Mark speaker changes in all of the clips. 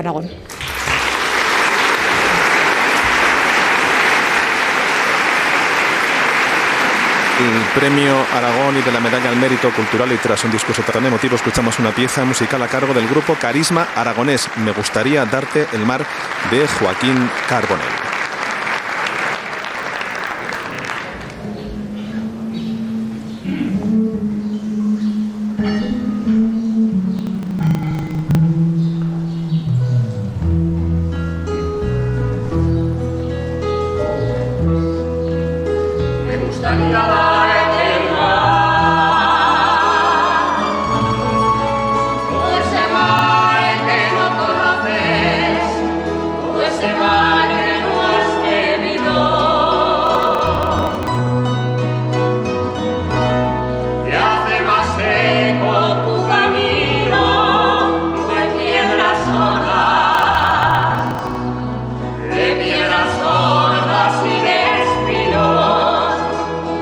Speaker 1: Aragón.
Speaker 2: El premio Aragón y de la medalla al mérito cultural, y tras un discurso tan emotivo escuchamos una pieza musical a cargo del grupo Carisma Aragonés. Me gustaría darte el mar, de Joaquín Carbonell.
Speaker 3: Me gustaría darte el mar, todo ese mar que no conoces, todo ese mar que no has tenido, que hace más seco tu camino de piedras sordas y de espinos.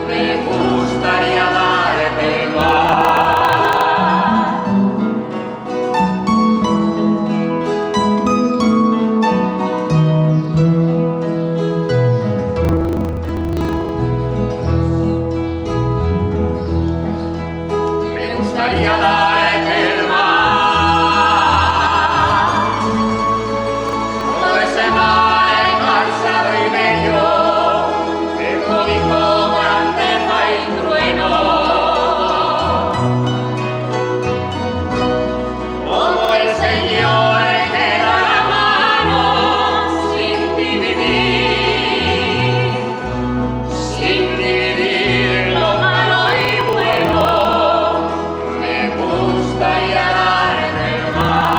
Speaker 3: Me gustaría darte el mar. Me gustaría darte el mar, todo ese mar cansado y bello, que cobijó grandeza y trueno, como el Señor te da la mano sin dividir lo malo y bueno. Me gustaría darte el mar.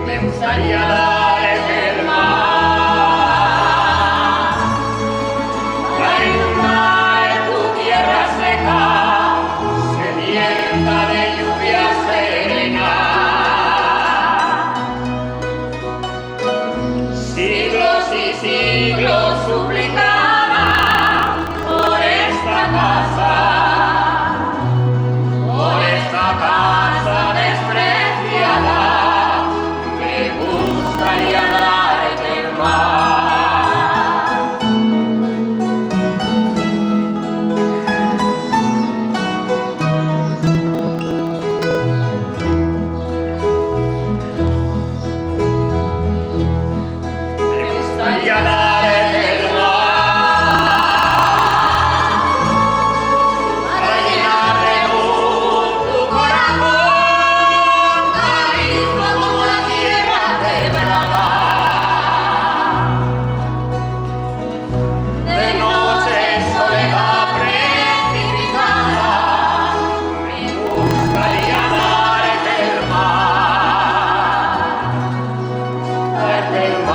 Speaker 3: Me gustaría darte el mar, para inundar tu tierra seca, sedienta de lluvia serena. Siglos y siglos suplicaba por esta casa despreciada. Me gustaría darte el mar. Me gustaría darte el mar, para llenar de luz tu corazón, calizo como la tierra quebrada. De noche soledad precipitada, me gustaría darte el mar, darte el mar.